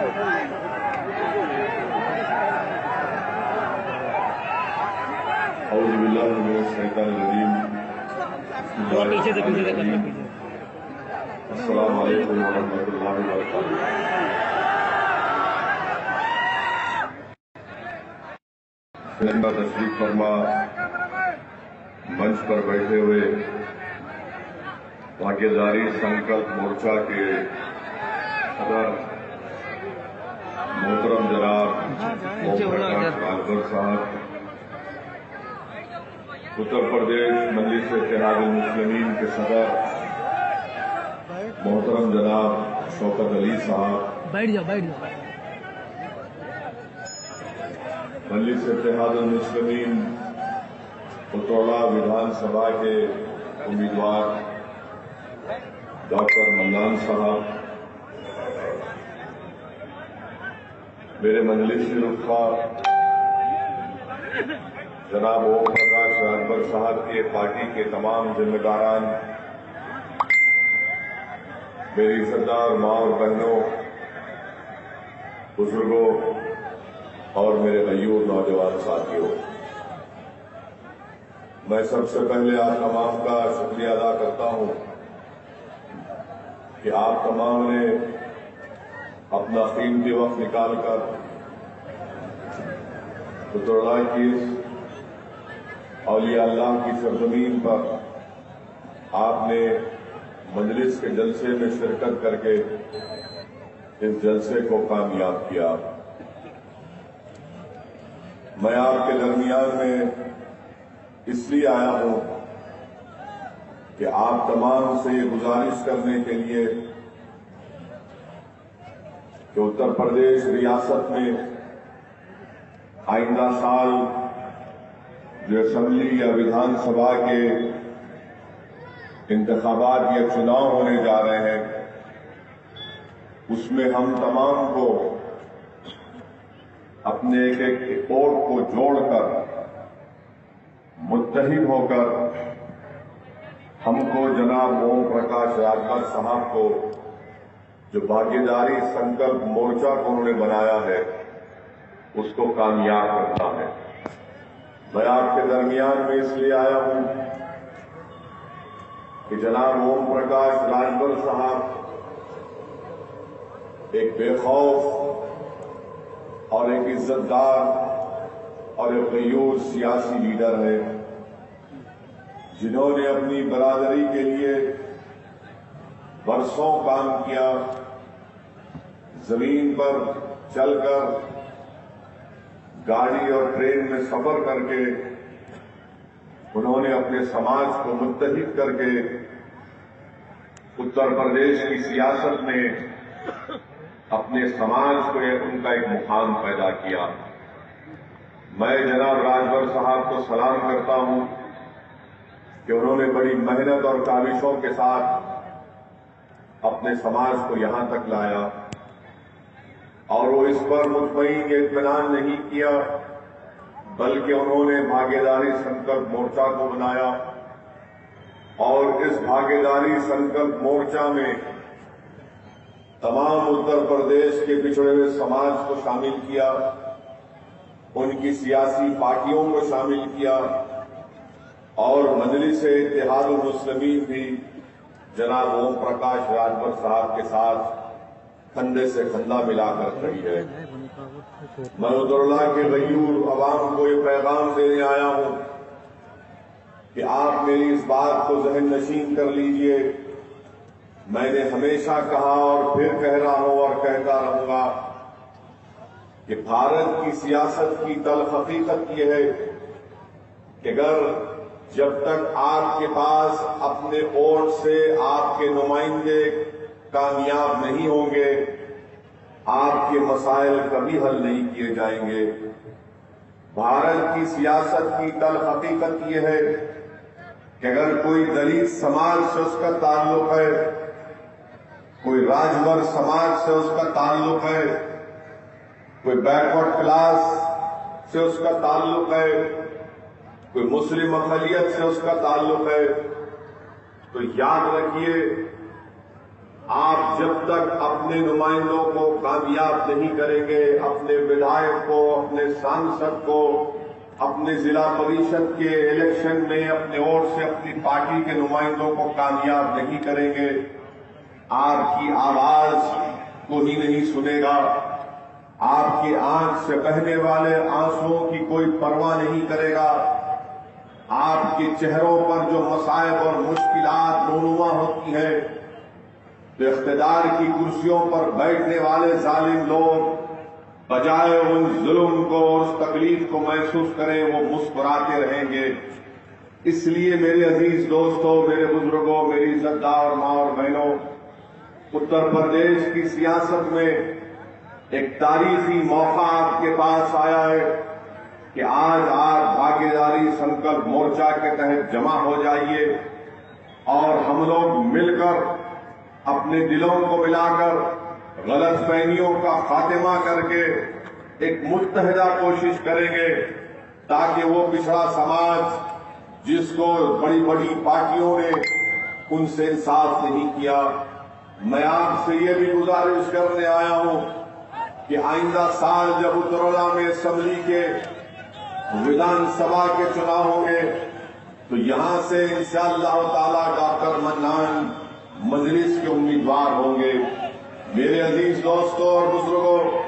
اعوذ باللہ من الشیطان الرجیم السلام علیکم ورحمۃ اللہ وبرکاتہ۔ تشریف فرما منچ پر بیٹھے ہوئے بھاگیداری سنکلپ مورچہ کے صدر محترم جناب اوم پرکاش راجبر صاحب، اتر پردیش مجلس اتحاد المسلمین کے صدر محترم جناب شوکت علی صاحب، مجلس اتحاد المسلمین اتوڑا ودھان سبھا کے امیدوار ڈاکٹر منان صاحب، میرے مجلس رخا جناب اوم پرکاش راجبر صاحب کے پارٹی کے تمام ذمہ داران، میری عزتدار ماں اور بہنوں، بزرگوں اور میرے غیور نوجوان ساتھیوں، میں سب سے پہلے آپ تمام کا شکریہ ادا کرتا ہوں کہ آپ تمام نے اپنا قیمتی وقت نکال کر اتوڑا کی اولیاء اللہ کی سرزمین پر آپ نے مجلس کے جلسے میں شرکت کر کے اس جلسے کو کامیاب کیا۔ میں آپ کے درمیان میں اس لیے آیا ہوں کہ آپ تمام سے یہ گزارش کرنے کے لیے کہ اتر پردیش ریاست میں آئندہ سال جو اسمبلی یا ودھان سبھا کے انتخابات یا چناؤ ہونے جا رہے ہیں، اس میں ہم تمام کو اپنے ایک ایک ووٹ کو جوڑ کر متحد ہو کر ہم کو جناب اوم پرکاش راجبر صاحب کو جو بھاگیداری سنکلپ مورچہ کو انہوں نے بنایا ہے اس کو کامیاب کرنا ہے۔ میں آپ کے درمیان میں اس لیے آیا ہوں کہ جناب اوم پرکاش راجبر صاحب ایک بے خوف اور ایک عزت دار اور ایک غیور سیاسی لیڈر ہے، جنہوں نے اپنی برادری کے لیے برسوں کام کیا، زمین پر چل کر، گاڑی اور ٹرین میں سفر کر کے انہوں نے اپنے سماج کو متحد کر کے اتر پردیش کی سیاست میں اپنے سماج کو ان کا ایک مقام پیدا کیا۔ میں جناب راجبر صاحب کو سلام کرتا ہوں کہ انہوں نے بڑی محنت اور کاوشوں کے ساتھ اپنے سماج کو یہاں تک لایا، اور وہ اس پر مطمئن اطمینان نہیں کیا بلکہ انہوں نے بھاگیداری سنکلپ مورچہ کو بنایا، اور اس بھاگیداری سنکلپ مورچہ میں تمام اتر پردیش کے بچھڑے ہوئے سماج کو شامل کیا، ان کی سیاسی پارٹیوں کو شامل کیا، اور مجلس اتحاد المسلمین بھی جناب اوم پرکاش راجبر صاحب کے ساتھ کندھے سے کندھا ملا کر کھڑی ہے۔ میں اتوڑا کے غیور عوام کو یہ پیغام دینے آیا ہوں کہ آپ میری اس بات کو ذہن نشین کر لیجئے، میں نے ہمیشہ کہا اور پھر کہہ رہا ہوں اور کہتا رہوں گا کہ بھارت کی سیاست کی تلخ حقیقت یہ ہے کہ اگر جب تک آپ کے پاس اپنے ووٹ سے آپ کے نمائندے کامیاب نہیں ہوں گے، آپ کے مسائل کبھی حل نہیں کیے جائیں گے۔ بھارت کی سیاست کی تلخ حقیقت یہ ہے کہ اگر کوئی دلت سماج سے اس کا تعلق ہے، کوئی راجبر سماج سے اس کا تعلق ہے، کوئی بیکورڈ کلاس سے اس کا تعلق ہے، کوئی مسلم اقلیت سے اس کا تعلق ہے، تو یاد رکھیے آپ جب تک اپنے نمائندوں کو کامیاب نہیں کریں گے، اپنے ودھائک کو، اپنے سانسد کو، اپنے ضلع پریشد کے الیکشن میں اپنے ووٹ سے اپنی پارٹی کے نمائندوں کو کامیاب نہیں کریں گے، آپ کی آواز کوئی نہیں سنے گا، آپ کی آنکھ سے بہنے والے آنسوؤں کی کوئی پرواہ نہیں کرے گا، آپ کے چہروں پر جو مصائب اور مشکلات رونما ہوتی ہیں، تو اقتدار کی کرسیوں پر بیٹھنے والے ظالم لوگ بجائے ان ظلم کو اور اس تکلیف کو محسوس کریں وہ مسکراتے رہیں گے۔ اس لیے میرے عزیز دوستوں، میرے بزرگوں، میری عزتدار ماں اور بہنوں، اتر پردیش کی سیاست میں ایک تاریخی موقع آپ کے پاس آیا ہے کہ آج آپ بھاگیداری سنکلپ مورچہ کے تحت جمع ہو جائیے اور ہم لوگ مل کر اپنے دلوں کو ملا کر غلط فہمیوں کا خاتمہ کر کے ایک متحدہ کوشش کریں گے تاکہ وہ پچھڑا سماج جس کو بڑی بڑی پارٹیوں نے ان سے انصاف نہیں کیا، میں آپ سے یہ بھی گزارش کرنے آیا ہوں کہ آئندہ سال جب اترولہ میں اسمبلی کے ودھان سبھا کے چناؤ ہوں گے تو یہاں سے انشاءاللہ تعالی ڈاکٹر منان مجلس کے امیدوار ہوں گے۔ میرے عزیز دوستوں اور بزرگوں،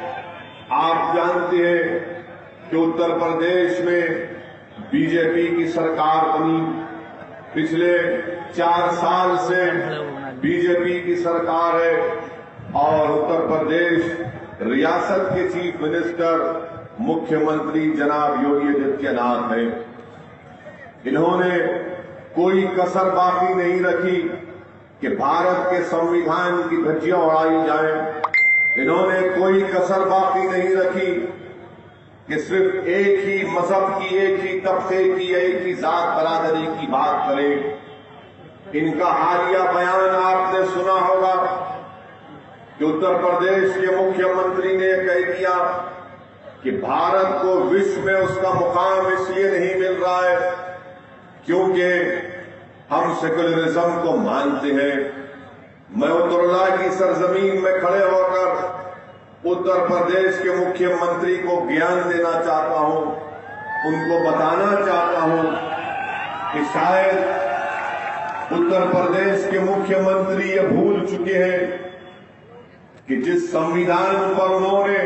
آپ جانتے ہیں کہ اتر پردیش میں بی جے پی کی سرکار بنی، پچھلے 4 سال سے بی جے پی کی سرکار ہے اور اتر پردیش ریاست کے چیف منسٹر مکھیہ منتری جناب یوگی آدتیہ ناتھ ہیں۔ انہوں نے کوئی کسر باقی نہیں رکھی کہ بھارت کے سمویدھان کی دھجیاں اڑائی جائیں، انہوں نے کوئی کسر باقی نہیں رکھی کہ صرف ایک ہی مذہب کی، ایک ہی طبقے کی، ایک ہی ذات برادری کی بات کریں۔ ان کا حالیہ بیان آپ نے سنا ہوگا کہ اتر پردیش کے مکھیہ منتری نے کہہ دیا کہ بھارت کو وشو میں اس کا مقام اس لیے نہیں مل رہا ہے کیونکہ ہم سیکولرزم کو مانتے ہیں۔ میں اترولہ کی سرزمین میں کھڑے ہو کر اتر پردیش کے مکھیہ منتری کو گیان دینا چاہتا ہوں، ان کو بتانا چاہتا ہوں کہ شاید اتر پردیش کے مکھیہ منتری یہ بھول چکے ہیں کہ جس سمویدھان پر انہوں نے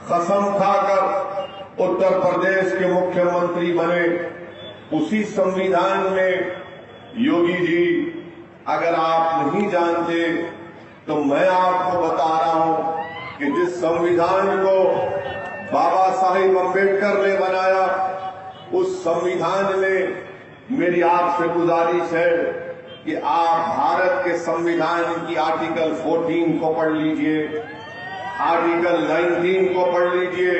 قسم کھا کر اتر پردیش کے مکھیہ منتری بنے، اسی سمویدھان میں یوگی جی اگر آپ نہیں جانتے تو میں آپ کو بتا رہا ہوں کہ جس سمویدھان کو بابا صاحب امبیڈکر نے بنایا، اس سمویدھان میں میری آپ سے گزارش ہے کہ آپ بھارت کے سمویدھان کی آرٹیکل 14 کو پڑھ لیجئے، آرٹیکل 19 کو پڑھ لیجئے،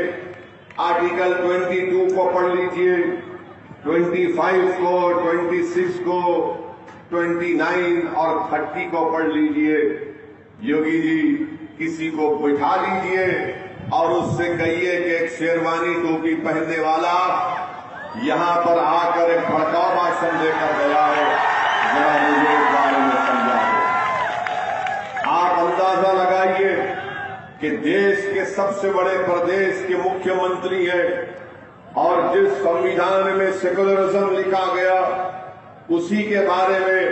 آرٹیکل 22 کو پڑھ لیجئے، 25 کو، 26 کو، 29 اور 30 کو پڑھ لیجئے۔ یوگی جی کسی کو بٹھا لیجئے اور اس سے کہیے کہ ایک شیروانی ٹوپی پہننے والا یہاں پر آ کر ایک بھڑکاؤ بھاشن دے کر گیا ہے، ذرا مجھے اس بارے میں سمجھا دیں۔ آپ اندازہ لگائیے کہ دیش کے سب سے بڑے پردیش کے مکھیہ منتری ہیں اور جس سمویدھان میں سیکولرزم لکھا گیا اسی کے بارے میں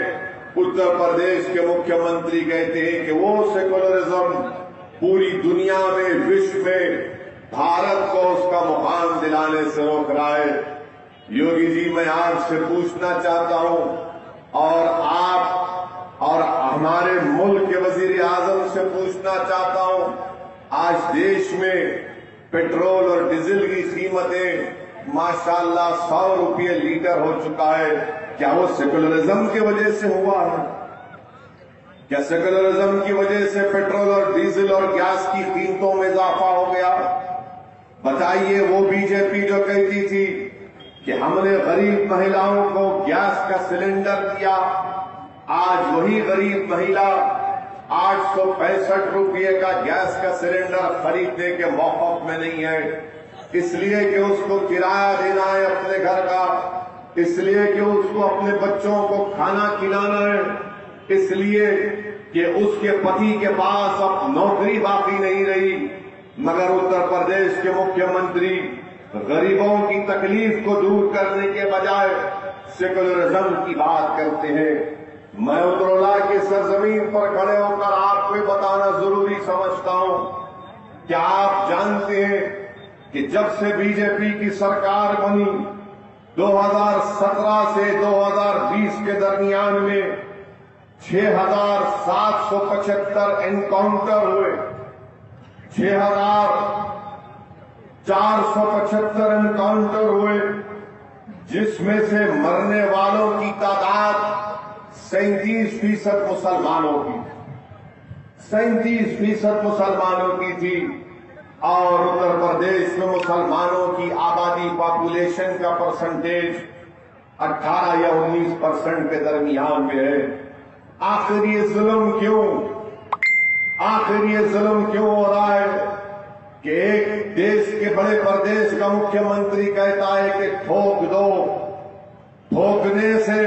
اتر پردیش کے مکھیہ منتری کہتے ہیں کہ وہ سیکولرزم پوری دنیا میں، وشو میں بھارت کو اس کا مقام دلانے سے روک رہا ہے۔ یوگی جی میں آپ سے پوچھنا چاہتا ہوں اور آپ اور ہمارے ملک کے وزیر اعظم سے پوچھنا چاہتا ہوں، آج دیش میں پیٹرول اور ڈیزل کی قیمتیں ماشاءاللہ 100 روپے لیٹر ہو چکا ہے، کیا وہ سیکولرزم کی وجہ سے ہوا ہے؟ کیا سیکولرزم کی وجہ سے پیٹرول اور ڈیزل اور گیس کی قیمتوں میں اضافہ ہو گیا؟ بتائیے وہ بی جے پی جو کہتی تھی کہ ہم نے غریب مہیلاؤں کو گیس کا سلنڈر دیا، آج وہی غریب مہیلا 865 روپے کا گیس کا سلنڈر خریدنے کے موقف میں نہیں ہے، اس لیے کہ اس کو کرایہ دینا ہے اپنے گھر کا، اس لیے کہ اس کو اپنے بچوں کو کھانا کھلانا ہے، اس لیے کہ اس کے پتی کے پاس اب نوکری باقی نہیں رہی، مگر اتر پردیش کے مکھیہ منتری غریبوں کی تکلیف کو دور کرنے کے بجائے سیکولرزم کی بات کرتے ہیں۔ میں اترولہ کی سرزمین پر کھڑے ہو کر آپ کو بتانا ضروری سمجھتا ہوں کہ آپ جانتے ہیں کہ جب سے بی جے پی کی سرکار بنی 2017 سے 2020 کے درمیان میں 6,775 انکاؤنٹر ہوئے، 6,475 انکاؤنٹر ہوئے، جس میں سے مرنے والوں کی تعداد 37% مسلمانوں کی، 37% مسلمانوں کی تھی، اور اتر پردیش میں مسلمانوں کی آبادی پاپولیشن کا پرسنٹیج 18 یا 19% کے درمیان میں ہے۔ آخر یہ ظلم کیوں ہو رہا ہے کہ ایک دیش کے بڑے پردیش کا مکھیہ منتری کہتا ہے کہ ٹھوک دو، ٹھوکنے سے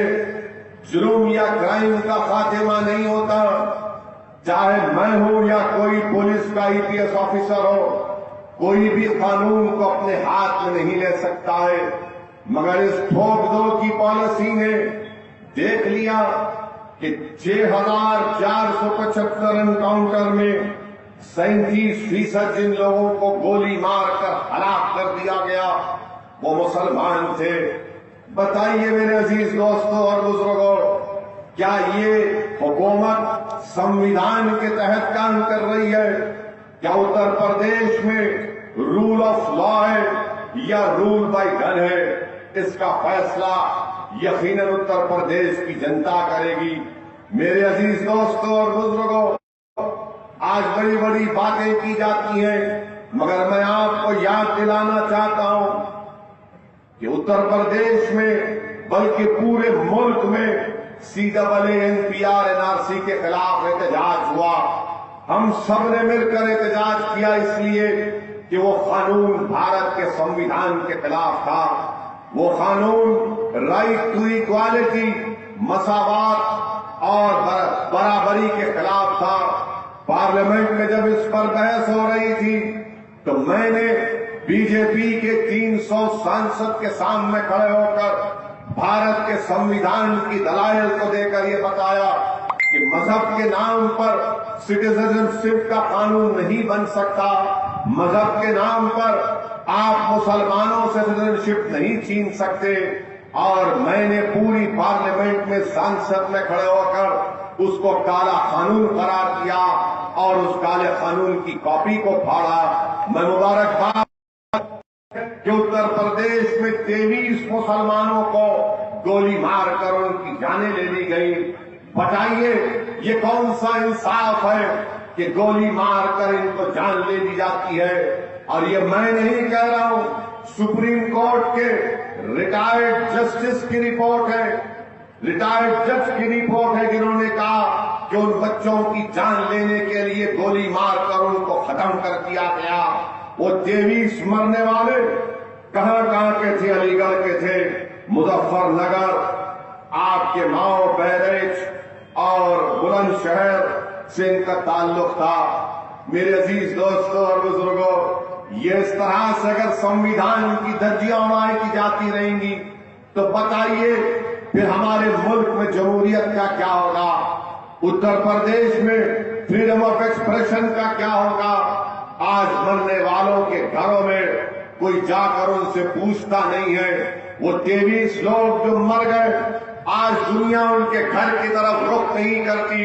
جرم یا کرائم کا خاتمہ نہیں ہوتا، چاہے میں ہوں یا کوئی پولیس کا IPS آفیسر ہو، کوئی بھی قانون کو اپنے ہاتھ میں نہیں لے سکتا ہے، مگر اس ٹھوک دو کی پالیسی نے دیکھ لیا کہ 6,475 انکاؤنٹر میں 37% جن لوگوں کو گولی مار کر ہلاک کر دیا گیا وہ مسلمان تھے۔ بتائیے میرے عزیز دوستوں اور بزرگوں، کیا یہ حکومت سمویدھان کے تحت کام کر رہی ہے؟ کیا اتر پردیش میں رول آف لا ہے یا رول بائی گن ہے؟ اس کا فیصلہ یقیناً اتر پردیش کی جنتا کرے گی۔ میرے عزیز دوستوں اور بزرگوں، آج بڑی بڑی باتیں کی جاتی ہیں، مگر میں آپ کو یاد دلانا چاہتا ہوں کہ اتر پردیش میں بلکہ پورے ملک میں CAA NPR NRC کے خلاف احتجاج ہوا۔ ہم سب نے مل کر احتجاج کیا اس لیے کہ وہ قانون بھارت کے سمویدھان کے خلاف تھا، وہ قانون رائٹ ٹو ایکوالٹی، مساوات اور برابری کے خلاف تھا۔ پارلیمنٹ میں جب اس پر بحث ہو رہی تھی تو میں نے BJP کے 300 سانسد کے سامنے کھڑے ہو کر بھارت کے سمویدھان کی دلائل کو دے کر یہ بتایا کہ مذہب کے نام پر سٹیزنشپ کا قانون نہیں بن سکتا، مذہب کے نام پر آپ مسلمانوں سے سٹیزنشپ نہیں چھین سکتے، اور میں نے پوری پارلیمنٹ میں سانسد میں کھڑے ہو کر اس کو کالا قانون قرار دیا اور اس کالے قانون کی کاپی کو پھاڑا۔ میں مبارکباد کہ اتر پردیش میں 23 مسلمانوں کو گولی مار کر ان کی جانیں لے لی گئی۔ بتائیے یہ کون سا انصاف ہے کہ گولی مار کر ان کو جان لے لی جاتی ہے؟ اور یہ میں نہیں کہہ رہا ہوں، سپریم کورٹ کے ریٹائرڈ جسٹس کی رپورٹ ہے، ریٹائرڈ جج کی رپورٹ ہے، جنہوں نے کہا کہ ان بچوں کی جان لینے کے لیے گولی مار کر ان کو ختم کر دیا گیا۔ وہ 23 مرنے والے کہاں کے تھے؟ علی گڑھ کے تھے، مظفر نگر، آپ کے ماؤ بیرج اور بلند شہر سے ان کا تعلق تھا۔ میرے عزیز دوستوں اور بزرگوں، یہ اس طرح سے اگر سمویدھان کی دھجیاں اڑائی کی جاتی رہیں گی تو بتائیے پھر ہمارے ملک میں جمہوریت کا کیا ہوگا؟ اتر پردیش میں فریڈم آف ایکسپریشن کا کیا ہوگا؟ آج مرنے والوں کے گھروں میں کوئی جا کر ان سے پوچھتا نہیں ہے۔ وہ 23 لوگ جو مر گئے، آج دنیا ان کے گھر کی طرف رخ نہیں کرتی،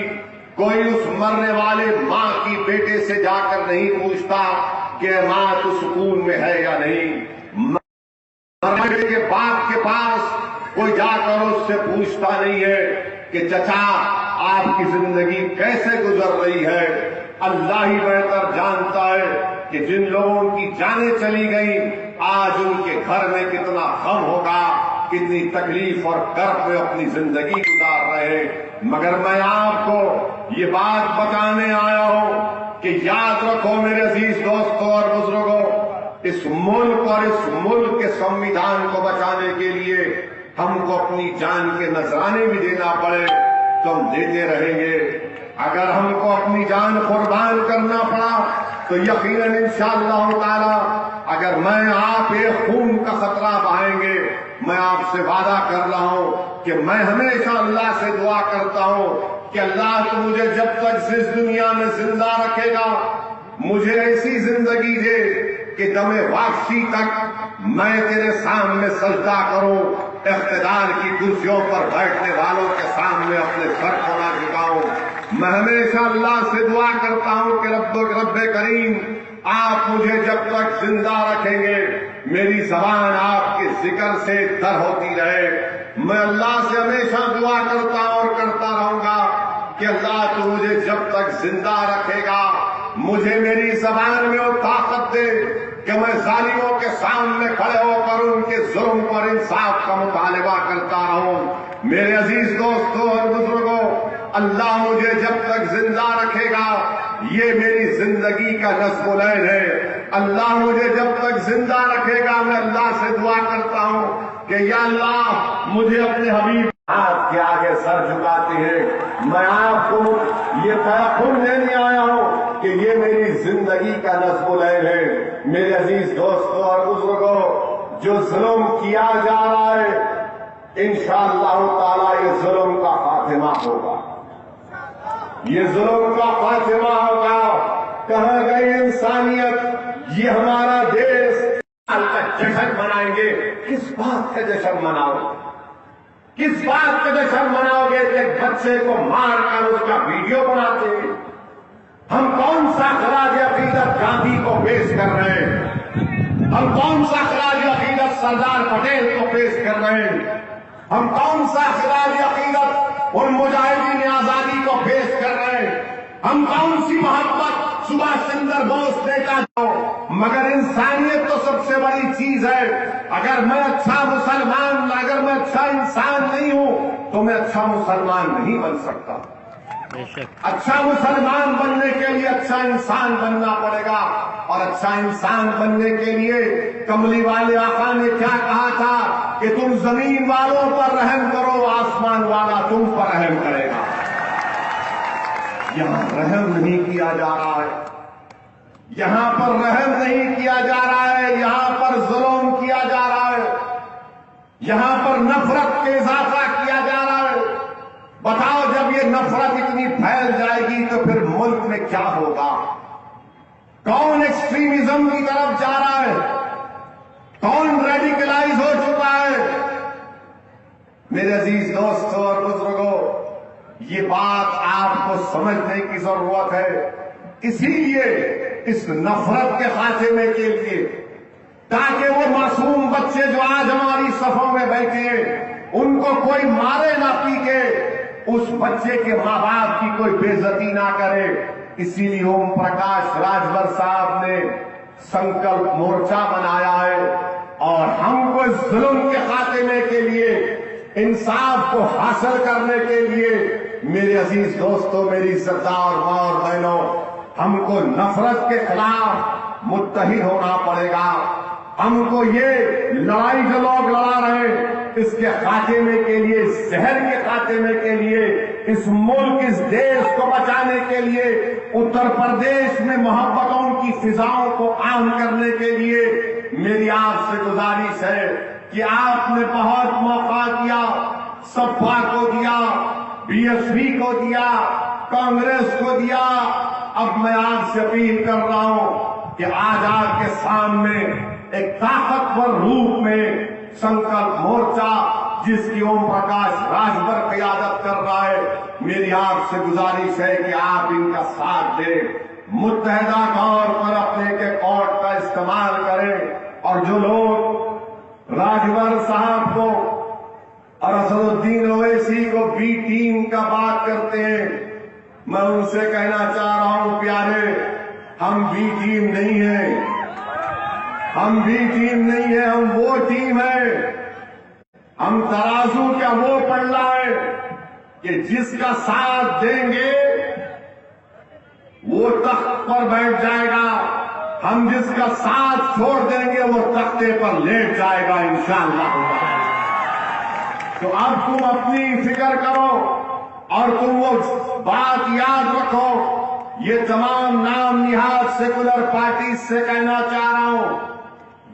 کوئی اس مرنے والے ماں کی بیٹے سے جا کر نہیں پوچھتا کہ ماں تو سکون میں ہے یا نہیں، مرنے کے باپ کے پاس کوئی جا کر اس سے پوچھتا نہیں ہے کہ چچا آپ کی زندگی کیسے گزر رہی ہے۔ اللہ ہی بہتر جانتا ہے کہ جن لوگوں کی جانیں چلی گئیں آج ان کے گھر میں کتنا غم ہوگا، کتنی تکلیف اور کرب میں اپنی زندگی گزار رہے۔ مگر میں آپ کو یہ بات بتانے آیا ہوں کہ یاد رکھو میرے عزیز دوستوں اور بزرگوں، اس ملک اور اس ملک کے سمویدھان کو بچانے کے لیے ہم کو اپنی جان کے نذرانے بھی دینا پڑے تو ہم دیتے رہیں گے۔ اگر ہم کو اپنی جان قربان کرنا پڑا تو یقیناً انشاءاللہ تعالی اگر میں آپ ایک خون کا خطرہ بہائیں گے، میں آپ سے وعدہ کر رہا ہوں کہ میں ہمیشہ اللہ سے دعا کرتا ہوں کہ اللہ تو مجھے جب تک اس دنیا میں زندہ رکھے گا مجھے ایسی زندگی دے کہ دم واپسی تک میں تیرے سامنے سجدہ کروں، اقتدار کی کرسیوں پر بیٹھنے والوں کے سامنے اپنے سر کو نہ جھکاؤں۔ میں ہمیشہ اللہ سے دعا کرتا ہوں کہ رب کریم آپ مجھے جب تک زندہ رکھیں گے میری زبان آپ کے ذکر سے تر ہوتی رہے۔ میں اللہ سے ہمیشہ دعا کرتا ہوں اور کرتا رہوں گا کہ اللہ تو مجھے جب تک زندہ رکھے گا مجھے میری زبان میں وہ طاقت دے کہ میں ظالموں کے سامنے کھڑے ہو کر ان کے ظلم پر انصاف کا مطالبہ کرتا رہوں۔ میرے عزیز دوستوں اور بزرگوں، اللہ مجھے جب تک زندہ رکھے گا یہ میری زندگی کا نصب العین ہے۔ اللہ مجھے جب تک زندہ رکھے گا میں اللہ سے دعا کرتا ہوں کہ یا اللہ مجھے اپنے حبیب آپ کے آگے سر جھکاتے ہیں۔ میں آپ کو یہ تیقن دینے آیا ہوں کہ یہ میری زندگی کا نصب العین ہے۔ میرے عزیز دوستوں اور بزرگوں، جو ظلم کیا جا رہا ہے انشاءاللہ تعالی یہ ظلم کا خاتمہ ہوگا، یہ ظلم کا خاتمہ ہوگا۔ کہاں گئی انسانیت؟ یہ ہمارا دیش کا جشن منائیں گے۔ کس بات کا جشن مناؤ؟ کس بات کا جشن مناؤ گے کہ ایک بچے کو مار کر اس کا ویڈیو بناتے ہیں؟ ہم کون سا خراج عقیدت گاندھی کو پیش کر رہے ہیں؟ ہم کون سا خراج عقیدت سردار پٹیل کو پیش کر رہے ہیں؟ ہم کون سا خراج عقیدت ان مجاہدین آزادی کو پیش کر رہے ہیں؟ ہم کون سی محبت سبھاش چندر بوس دیتا جاؤ؟ مگر انسانیت تو سب سے بڑی چیز ہے۔ اگر میں اچھا مسلمان، اگر میں اچھا انسان نہیں ہوں تو میں اچھا مسلمان نہیں بن سکتا۔ اچھا مسلمان بننے کے لیے اچھا انسان بننا پڑے گا، اور اچھا انسان بننے کے لیے کملی والے آقا نے کیا کہا تھا کہ تم زمین والوں پر رحم کرو، آسمان والا تم پر رحم کرے گا۔ یہاں رحم نہیں کیا جا رہا ہے، یہاں پر رحم نہیں کیا جا رہا ہے، یہاں پر ظلم کیا جا رہا ہے، یہاں پر نفرت کے اضافہ کیا جا رہا ہے۔ بتاؤ جب یہ نفرت اتنی پھیل جائے گی تو پھر ملک میں کیا ہوگا؟ کون ایکسٹریمزم کی طرف جا رہا ہے؟ کون ریڈیکلائز ہو چکا ہے؟ میرے عزیز دوستوں اور بزرگوں، یہ بات آپ کو سمجھنے کی ضرورت ہے۔ اسی لیے اس نفرت کے خاتمے کے لیے، تاکہ وہ معصوم بچے جو آج ہماری صفوں میں بیٹھے ہیں ان کو کوئی مارے نہ پیٹے، اس بچے کے ماں باپ کی کوئی بے عزتی نہ کرے، اسی لیے اوم پرکاش راجبر صاحب نے سنکلپ مورچہ بنایا ہے، اور ہم کو اس ظلم کے خاتمے کے لیے، انصاف کو حاصل کرنے کے لیے، میرے عزیز دوستوں، میری عزتدار ماں اور بہنوں، ہم کو نفرت کے خلاف متحد ہونا پڑے گا۔ ہم کو یہ لڑائی جو لوگ لڑا رہے ہیں اس کے خاتمے کے لیے، اس زہر کے خاتمے کے لیے، اس ملک، اس دیش کو بچانے کے لیے، اتر پردیش میں محبتوں کی فضاؤں کو عام کرنے کے لیے میری آپ سے گزارش ہے کہ آپ نے بہت موقع دیا، سپا کو دیا، بی ایس پی کو دیا، کانگریس کو دیا۔ اب میں آپ سے اپیل کر رہا ہوں کہ آج آپ کے سامنے ایک طاقتور روپ میں سنکلپ مورچہ جس کی اوم پرکاش راجبر قیادت کر رہا ہے، میری آپ سے گزارش ہے کہ آپ ان کا ساتھ دیں، متحدہ طور پر اپنے کے کوٹ کا استعمال کریں، اور جو لوگ راجبر صاحب کو اور اسد الدین اویسی کو بی ٹیم کا بات کرتے ہیں، میں ان سے کہنا چاہ رہا ہوں پیارے، ہم بی ٹیم نہیں ہیں، ہم بی ٹیم نہیں ہیں، ہم وہ ٹیم ہے، ہم ترازو کا وہ پلڑا ہے کہ جس کا ساتھ دیں گے وہ تخت پر بیٹھ جائے گا، ہم جس کا ساتھ چھوڑ دیں گے وہ تختے پر لیٹ جائے گا انشاءاللہ۔ تو اب تم اپنی فکر کرو، اور تم وہ بات یاد رکھو، یہ تمام نام نہاد سیکولر پارٹیز سے کہنا چاہ رہا ہوں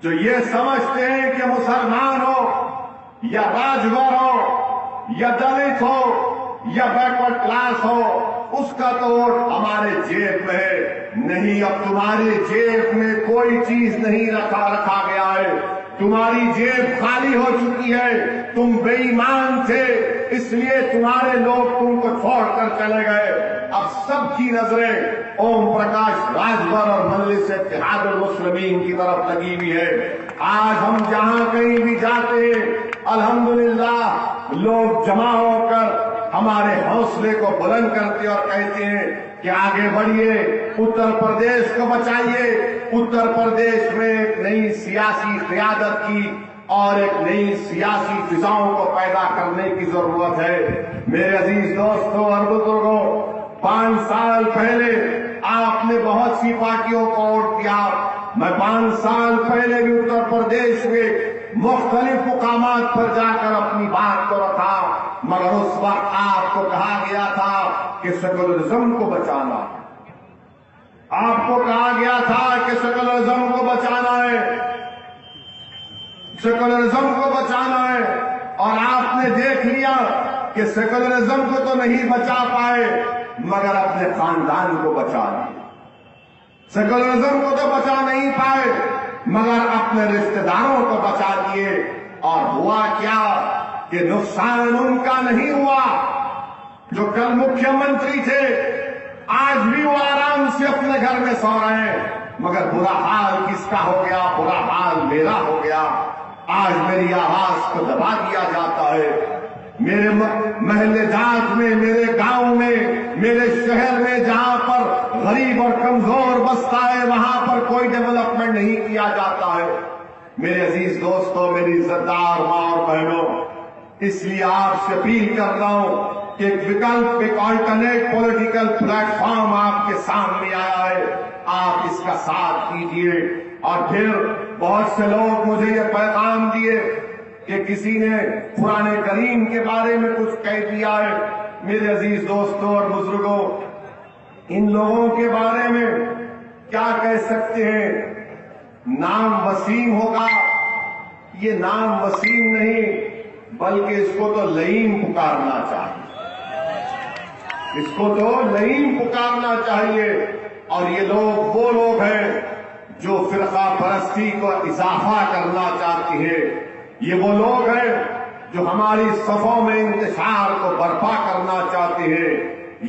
جو یہ سمجھتے ہیں کہ مسلمان ہو یا راجور ہو یا دلت ہو یا بیکورڈ کلاس ہو، اس کا تو ووٹ ہمارے جیب میں ہے۔ نہیں، اب تمہارے جیب میں کوئی چیز نہیں رکھا گیا ہے، تمہاری جیب خالی ہو چکی ہے۔ تم بے ایمان تھے، اس لیے تمہارے لوگ تم کو چھوڑ کر چلے گئے۔ اب سب کی نظریں اوم پرکاش راجبھر اور مجلس اتحاد المسلمین کی طرف لگی ہوئی ہے۔ آج ہم جہاں کہیں بھی جاتے ہیں، الحمدللہ لوگ جمع ہو کر ہمارے حوصلے کو بلند کرتے اور کہتے ہیں کہ آگے بڑھیے، اتر پردیش کو بچائیے۔ اتر پردیش میں ایک نئی سیاسی قیادت کی اور ایک نئی سیاسی فضاؤں کو پیدا کرنے کی ضرورت ہے۔ میرے عزیز دوستوں اور بزرگوں، 5 سال پہلے آپ نے بہت سی پارٹیوں کو ووٹ دیا۔ میں 5 سال پہلے بھی اتر پردیش میں مختلف مقامات پر جا کر اپنی بات کو رکھا، مگر اس وقت آپ کو کہا گیا تھا کہ سیکولرزم کو بچانا، آپ کو کہا گیا تھا کہ سیکولرزم کو بچانا ہے، سیکولرزم کو بچانا ہے، اور آپ نے دیکھ لیا کہ سیکولرزم کو تو نہیں بچا پائے مگر اپنے خاندان کو بچا لیا۔ سیکولرزم کو تو بچا نہیں پائے مگر اپنے رشتہ داروں کو بچا دیے، اور ہوا کیا کہ نقصان ان کا نہیں ہوا جو کل مکھیہ منتری تھے، آج بھی وہ آرام سے اپنے گھر میں سو رہے ہیں، مگر برا حال کس کا ہو گیا؟ برا حال میرا ہو گیا۔ آج میری آواز کو دبا دیا جاتا ہے۔ میرے محلے جات میں، میرے گاؤں میں، میرے شہر میں جہاں پر غریب اور کمزور بستا ہے وہاں پر کوئی ڈیولپمنٹ نہیں کیا جاتا ہے۔ میرے عزیز دوستوں، میری عزتدار ماں اور بہنوں، اس لیے آپ سے اپیل کر رہا ہوں کہ ایک وکلپ، ایک آلٹرنیٹ پولیٹیکل پلیٹ فارم آپ کے سامنے آیا ہے، آپ اس کا ساتھ کیجیے۔ اور پھر بہت سے لوگ مجھے یہ پیغام دیے کہ کسی نے قرآن کریم کے بارے میں کچھ کہہ دیا ہے۔ میرے عزیز دوستوں اور بزرگوں، ان لوگوں کے بارے میں کیا کہہ سکتے ہیں؟ نام وسیم ہوگا، یہ نام وسیم نہیں بلکہ اس کو تو لئیم پکارنا چاہیے، اس کو تو لئیم پکارنا چاہیے۔ اور یہ لوگ وہ لوگ ہیں جو فرقہ پرستی کو اضافہ کرنا چاہتی ہے، یہ وہ لوگ ہیں جو ہماری صفوں میں انتشار کو برپا کرنا چاہتے ہیں،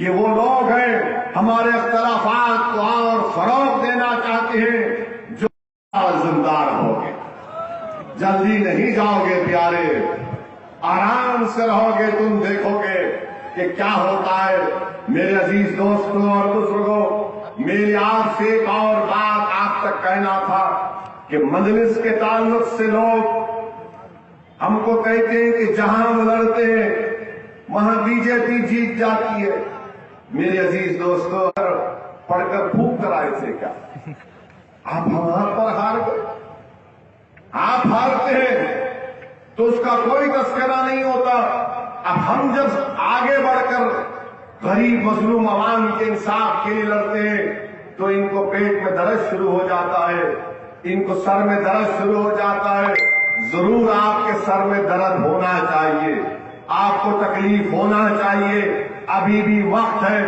یہ وہ لوگ ہیں ہمارے اختلافات کو اور فروغ دینا چاہتے ہیں، جو ذمدار ہوگے۔ جلدی نہیں جاؤ گے پیارے، آرام سے رہو گے، تم دیکھو گے کہ کیا ہوتا ہے۔ میرے عزیز دوستوں اور بزرگوں، میری آپ سے ایک اور بات آپ تک کہنا تھا کہ مجلس کے تعلق سے لوگ ہم کو کہتے ہیں کہ جہاں ہم لڑتے ہیں وہاں بی جے پی جیت جاتی ہے۔ میرے عزیز دوستوں، پڑھ کر پھونک کر آئے تھے کیا؟ آپ وہاں پر ہار گئے، آپ ہارتے ہیں تو اس کا کوئی تذکرہ نہیں ہوتا۔ اب ہم جب آگے بڑھ کر غریب مظلوم عوام کے انصاف کے لیے لڑتے ہیں تو ان کو پیٹ میں درد شروع ہو جاتا ہے، ان کو سر میں درد شروع ہو جاتا ہے۔ ضرور آپ کے سر میں درد ہونا چاہیے، آپ کو تکلیف ہونا چاہیے، ابھی بھی وقت ہے۔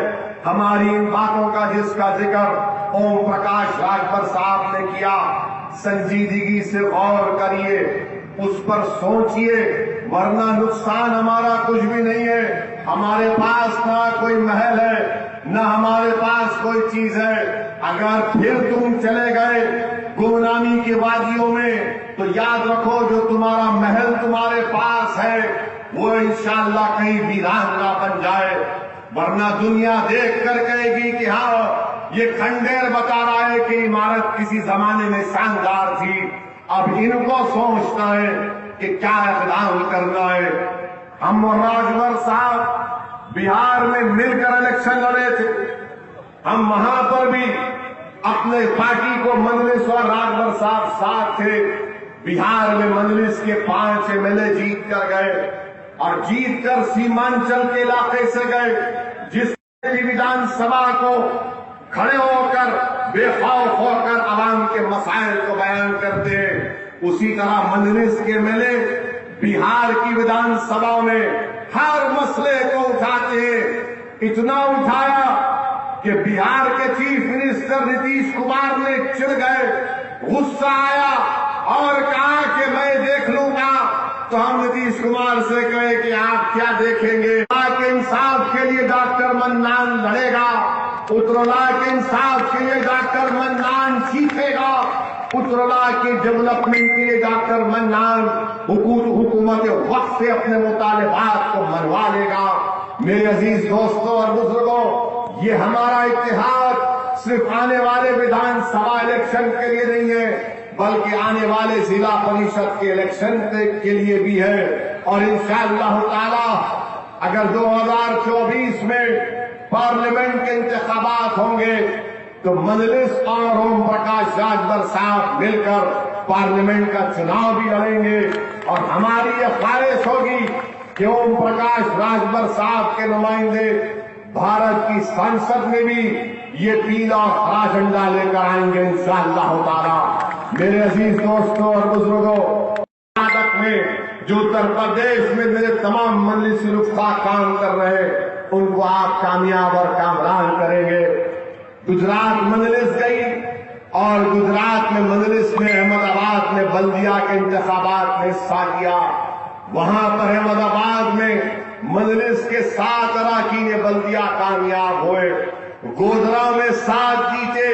ہماری ان باتوں کا جس کا ذکر اوم پرکاش راجبھر صاحب نے کیا، سنجیدگی سے غور کریے، اس پر سوچئے، ورنہ نقصان ہمارا کچھ بھی نہیں ہے۔ ہمارے پاس نہ کوئی محل ہے، نہ ہمارے پاس کوئی چیز ہے۔ اگر پھر تم چلے گئے گمنامی کی وادیوں میں تو یاد رکھو جو تمہارا محل تمہارے پاس ہے وہ انشاءاللہ کہیں ویران نہ بن جائے، ورنہ دنیا دیکھ کر کہے گی کہ ہاں یہ کھنڈیر بتا رہا ہے کہ عمارت کسی زمانے میں شاندار تھی۔ اب ان کو سوچنا ہے کہ کیا اقدام کرنا ہے۔ ہم اور راجبھر صاحب بہار میں مل کر الیکشن لڑے تھے، ہم وہاں پر بھی اپنے پارٹی کو مجلس اور راجبھر صاحب ساتھ تھے۔ بہار میں مجلس کے 5 MLA جیت کر گئے، اور جیت کر سیمانچل کے علاقے سے گئے، جس ویدھان سبھا کو کھڑے ہو کر بے خوف ہو کر عوام کے مسائل کو بیان کرتے ہیں، اسی طرح مجلس کے ملے بہار کی ویدھان سبھا میں ہر مسئلے کو اٹھاتے ہیں، اتنا اٹھایا کہ بہار کے چیف منسٹر نتیش کمار نے چڑ گئے، غصہ آیا اور کہا کہ میں دیکھ لوں گا۔ تو ہم نتیش کمار سے کہے کہ آپ کیا دیکھیں گے؟ کے انصاف کے لیے ڈاکٹر منان لڑے گا، اترلا کے انصاف کے لیے ڈاکٹر منان جیتے گا، اترلا کی ڈیولپمنٹ کے لیے ڈاکٹر منان حکومت وقت سے اپنے مطالبات کو منوا لے گا۔ میرے عزیز دوستوں اور بزرگوں، یہ ہمارا اتحاد صرف آنے والے ویدھان سبھا الیکشن کے لیے نہیں ہے، بلکہ آنے والے ضلع پریشد کے الیکشن کے لیے بھی ہے۔ اور انشاءاللہ تعالی اگر 2024 میں پارلیمنٹ کے انتخابات ہوں گے تو مجلس اور اوم پرکاش راجبر صاحب مل کر پارلیمنٹ کا چناؤ بھی لڑیں گے، اور ہماری یہ خواہش ہوگی کہ اوم پرکاش راجبر صاحب کے نمائندے بھارت کی سنسد میں بھی یہ پیلا اور ہرا جھنڈا لے کر آئیں گے انشاءاللہ تعالی۔ میرے عزیز دوستوں اور بزرگوں، کرناٹک میں جو اتر پردیش میں میرے تمام مجلسی رفقا کام کر رہے ہیں، ان کو آپ کامیاب اور کامران کریں گے۔ گجرات مجلس گئی اور گجرات میں مجلس میں احمد آباد میں بلدیہ کے انتخابات میں حصہ لیا۔ وہاں پر احمد آباد میں مجلس کے 7 اراکین بلدیہ کامیاب ہوئے، گودرا میں 7 جیتے،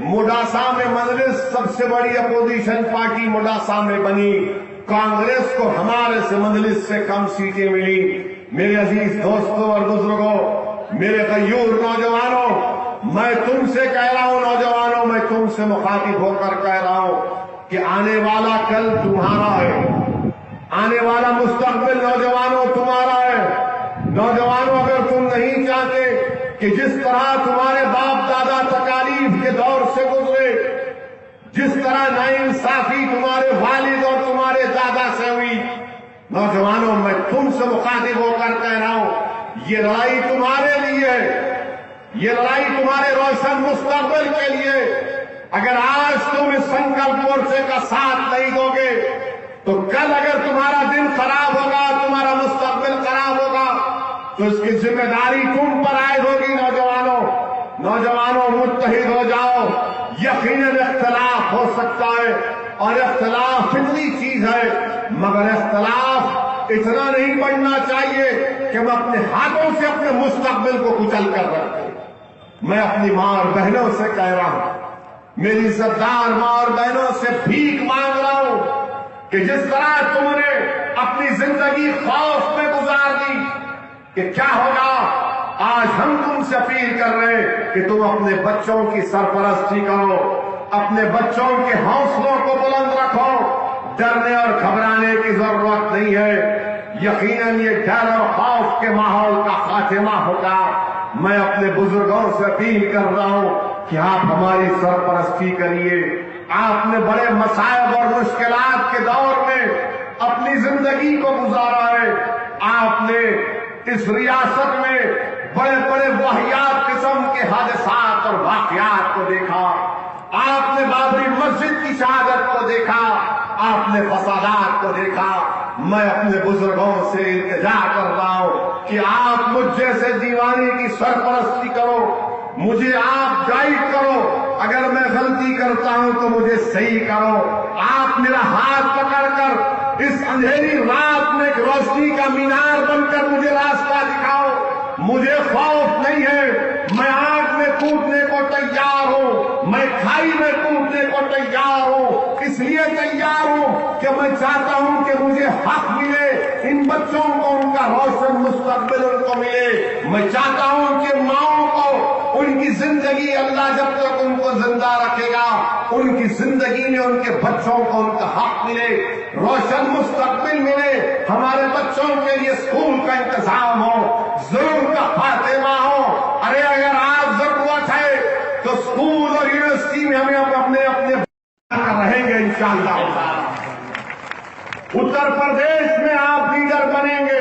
موڈاسا میں مجلس سب سے بڑی اپوزیشن پارٹی موڈاسا میں بنی، کانگریس کو ہمارے سے مجلس سے کم سیٹیں ملی۔ میرے عزیز دوستوں اور بزرگوں، میرے غیور نوجوانوں، میں تم سے کہہ رہا ہوں، نوجوانوں میں تم سے مخاطب ہو کر کہہ رہا ہوں کہ آنے والا کل تمہارا ہے، آنے والا مستقبل نوجوانوں تمہارا ہے۔ نوجوانوں، اگر تم نہیں چاہتے کہ جس طرح تمہارے باپ دادا تکالیف کے دور سے گزرے، جس طرح ناانصافی تمہارے والد اور تمہارے دادا سے ہوئی، نوجوانوں میں تم سے مخاطب ہو کر کہہ رہا ہوں، یہ لڑائی تمہارے لیے ہے، یہ لڑائی تمہارے روشن مستقبل کے لیے۔ اگر آج تم اس سنکلپ مورچے کا ساتھ نہیں دو گے تو کل اگر تمہارا دن خراب ہوگا، تمہارا مستقبل خراب ہوگا، تو اس کی ذمہ داری تم پر عائد ہوگی۔ نوجوانوں متحد ہو جاؤ۔ یقیناً اختلاف ہو سکتا ہے اور اختلاف فطری چیز ہے، مگر اختلاف اتنا نہیں بڑھنا چاہیے کہ ہم اپنے ہاتھوں سے اپنے مستقبل کو کچل کر رکھیں۔ میں اپنی ماں اور بہنوں سے کہہ رہا ہوں، میری عزتدار ماں اور بہنوں سے بھیک مانگ رہا ہوں کہ جس طرح تم نے اپنی زندگی خوف میں گزار دی کہ کیا ہوگا، آج ہم تم سے اپیل کر رہے ہیں کہ تم اپنے بچوں کی سرپرستی کرو، اپنے بچوں کے حوصلوں کو بلند رکھو، ڈرنے اور گھبرانے کی ضرورت نہیں ہے۔ یقیناً یہ ڈر اور خوف کے ماحول کا خاتمہ ہوگا۔ میں اپنے بزرگوں سے اپیل کر رہا ہوں کہ آپ ہماری سرپرستی کریے۔ آپ نے بڑے مصائب اور مشکلات کے دور میں اپنی زندگی کو گزارا ہے۔ آپ نے اس ریاست میں بڑے بڑے واقعات قسم کے حادثات اور واقعات کو دیکھا۔ آپ نے بابری مسجد کی شہادت کو دیکھا، آپ نے فسادات کو دیکھا۔ میں اپنے بزرگوں سے التجا کر رہا ہوں کہ آپ مجھ جیسے دیوانے کی سرپرستی کرو، مجھے آپ گائیڈ کرو، اگر میں غلطی کرتا ہوں تو مجھے صحیح کرو۔ آپ میرا ہاتھ پکڑ کر اس اندھیری رات میں ایک روشنی کا مینار بن کر مجھے راستہ دکھاؤ۔ مجھے خوف نہیں ہے، میں آگ میں کودنے کو تیار ہوں، میں کھائی میں کودنے کو تیار ہوں، اس لیے تیار ہوں کہ میں چاہتا ہوں کہ مجھے حق ملے، ان بچوں کو ان کا روشن مستقبل ان کو ملے۔ میں چاہتا ہوں کہ ماؤں کو ان کی زندگی، اللہ جب تک ان کو زندہ رکھے گا، ان کی زندگی میں ان کے بچوں کو ان کا حق ملے، روشن مستقبل ملے، ہمارے بچوں کے لیے اسکول کا انتظام ہو، ظلم کا خاتمہ ہو۔ ارے اگر آج ضرورت ہے تو اسکول اور یونیورسٹی میں ہمیں اپنے رہیں گے انشاءاللہ۔ اتر پردیش میں آپ لیڈر بنیں گے،